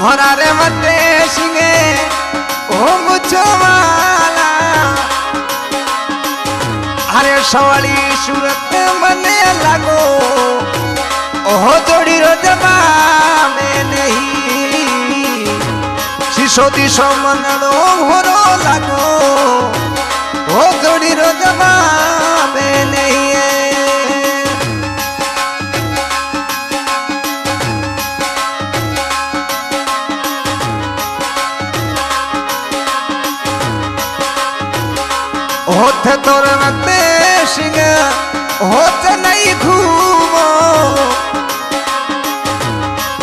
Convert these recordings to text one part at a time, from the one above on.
घोरारे मते सिंगे ओ मुचवाला अरे सवाली सूरत मने लागो ओ जोड़ी रोजबा में नहीं सिसोदी सोमनलो घोरो लागो ओ जोड़ी रोजबा में नहीं होते तोर मते सिंह होते नहीं घूमो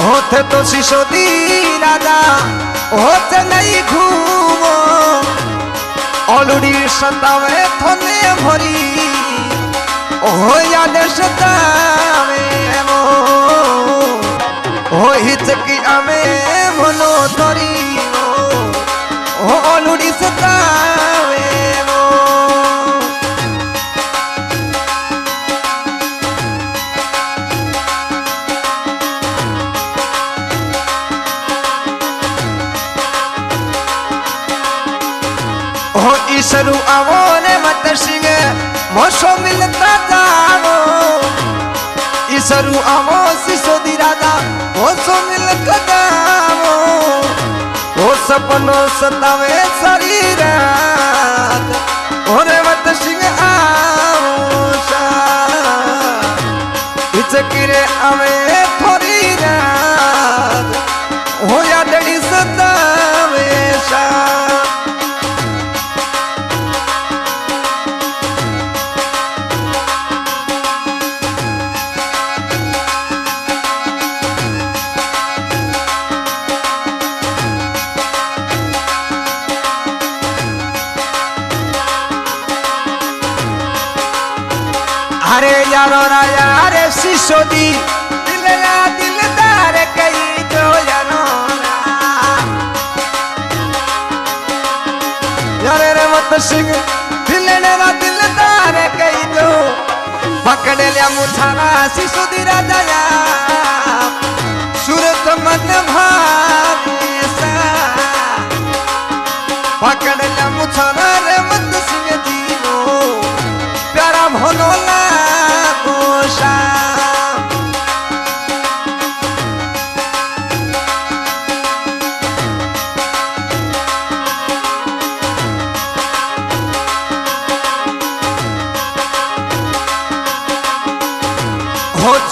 होते तो सिसोदी राजा होते नहीं घूमो अलुड़ी सतावे थने भरी ओ याद सतावे मो ओ हिचकी आमे मनो तोरी ओ अलुड़ी सतावे ईसरु आवो ने मत सिंह मोसो मिलता जाओ ईसरु आवो सिसोदी राजा मोसो मिलता जाओ वो सपनो सतावे सारी रात ओरे मत सिंह आवो सा इचकिरे आवे थोड़ी रात हो या डड़ी सतावे सा अरे यारो राजा अरे सिसोदी दिलला दिलदार कई जो जानो यारे रे मत सिंह दिलला दिलदार कई जो पकड़ लिया मुठाना सिसोदी राजा या सूरत मन भावे सा पकड़ लिया मुठाना रे मत सिंह जीवो प्यारा भोलोला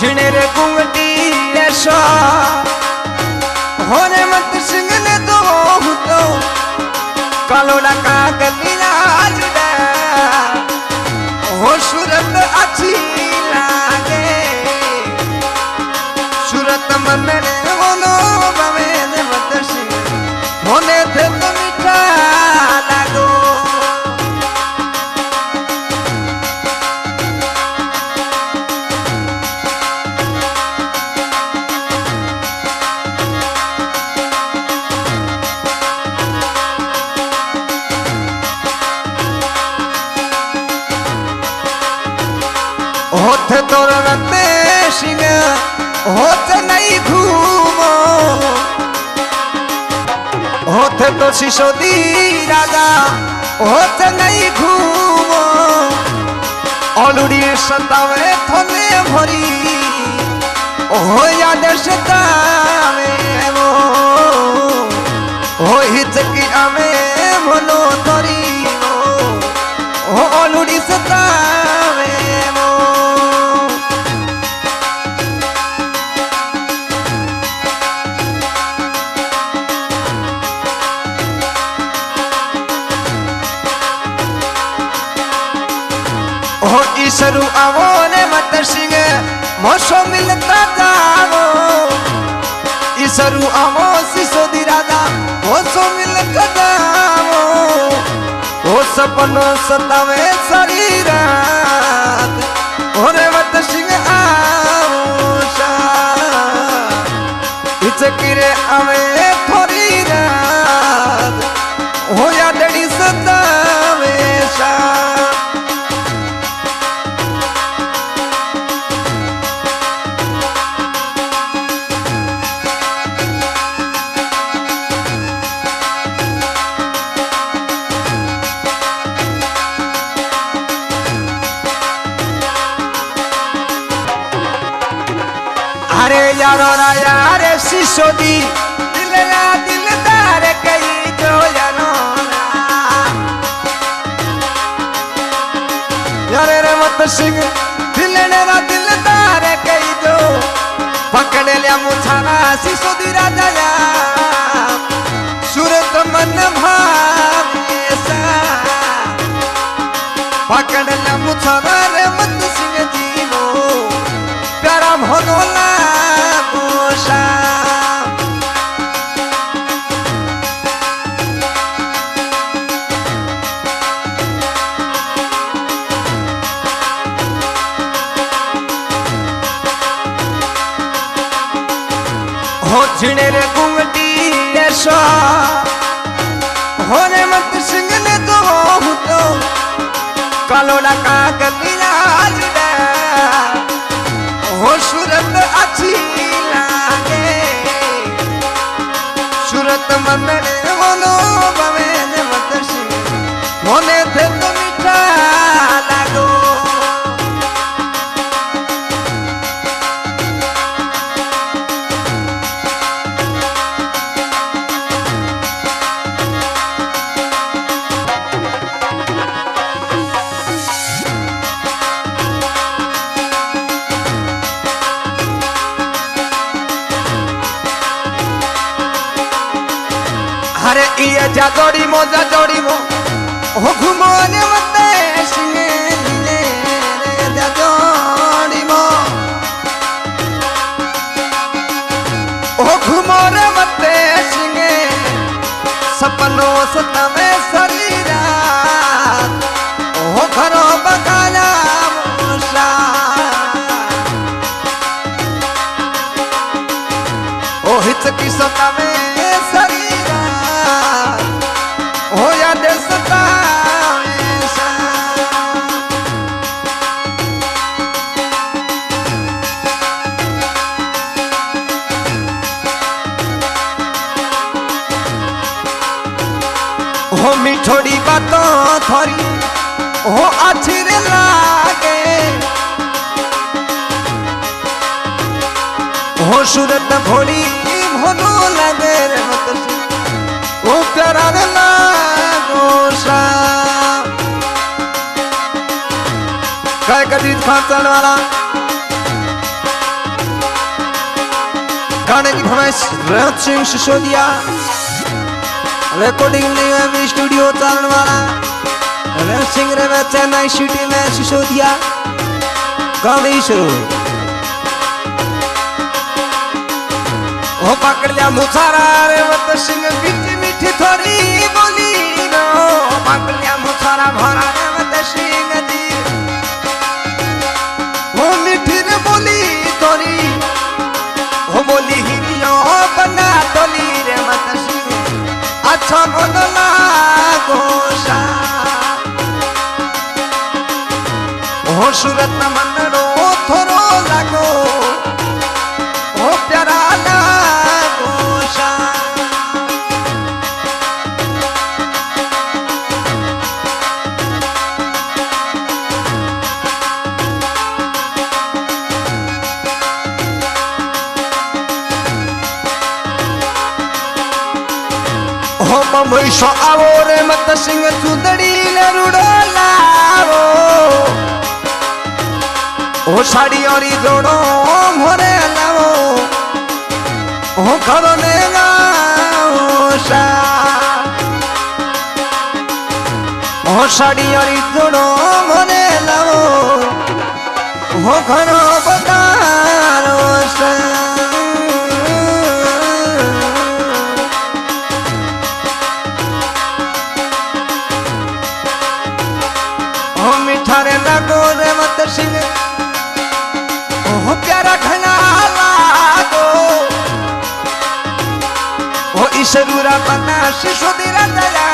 झिनेर गुंगटी ऐसा होने मत सिंह ने तो कालो डका गलिया जुड़ा हो सूरत अच्छी लागे सूरत मन बोलो बमे मत सिंह होने थे तो मीठा लागो होते तोर रते सिंह होते नहीं घूमो होते तो सिसोदी राजा होते नहीं घूमो अलुड़ी सतावे थने भरी ओ याद सतावे मो ओ हिचकी आमे मनो तोरी ओ अलुड़ी सतावे ईसरु आवो ने मत सिंह मोसो मिलता जाओ ईसरु आवो सिसोदी राजा मोसो मिलता जाओ वो सपनो सतावे सारी रात ओरे मत सिंह आवो सा इचकिरे आवे थोड़ी रात हो या डड़ी सतावे सा यारो राया रे सिसोदी दिलया दिलदार कई जो यारो यारे रे मत सिंह दिलया दिलदार कई जो पकड़ लिया मुछारा सिसोदी राजा सूरत मन भावेसा पकड़ लिया मुछारा रे मत सिंह जीवो प्यारा भगोला गोशा हो झिणे रे घुंगटी ऐसा हो रे मत सिंह ने तो तो कालोड़ा का गलिया हो सूरत अच्छी लागे सूरत मंदड़े मोनो बवेन मत सिंह मोने थे तो मीठा लागो अरे ये जादोड़ी मो हो घुमो ने मते सिंगे लीले रे जादोड़ी मो हो घुमो रे मते सिंगे सपनों सता में शरीरा हो घरों बगाया मुसा ओ हित की सता में शरीरा हो या दिल सतावेसा हो मिठोड़ी बातों थोड़ी हो अच्छी लागे हो सूरत भोली भोलो लगे रे मत ओ प्यारा लागोसा काय कदीज फांचण वाला गाने की फरमाइश रेवत सिंह सिसोदिया रिकॉर्डिंग नहीं है भी स्टूडियो चालन वाला रेवत सिंह रेवत चेन्नई सिटी में सिसोदिया गाने शुरू हो पकड़ लिया मुछारा रेवत सिंह मीठी मीठी थोड़ी बोली नो पकड़ लिया मुछारा भरा रेवत सिंह जी वो मीठी रे बोली थोड़ी हो बोली हिरियो बना तोली रेवत सिंह अच्छा बोलना गोशा हो सूरत मन रो थोरो लागो हो प्यारा हो ममैसो आवो रे मत सिंह चुदड़ी ले रुड़ो लावो हो साड़ी औरी जोड़ो मोरे लावो हो घरो ने गाओसा हो साड़ी औरी जोड़ो मोरे लावो हो घरो बदारो सा मिठारे लागो रे मत सिंह ओ प्यारा घना लागो ओ ईश्वरा बना सिसोदी राजा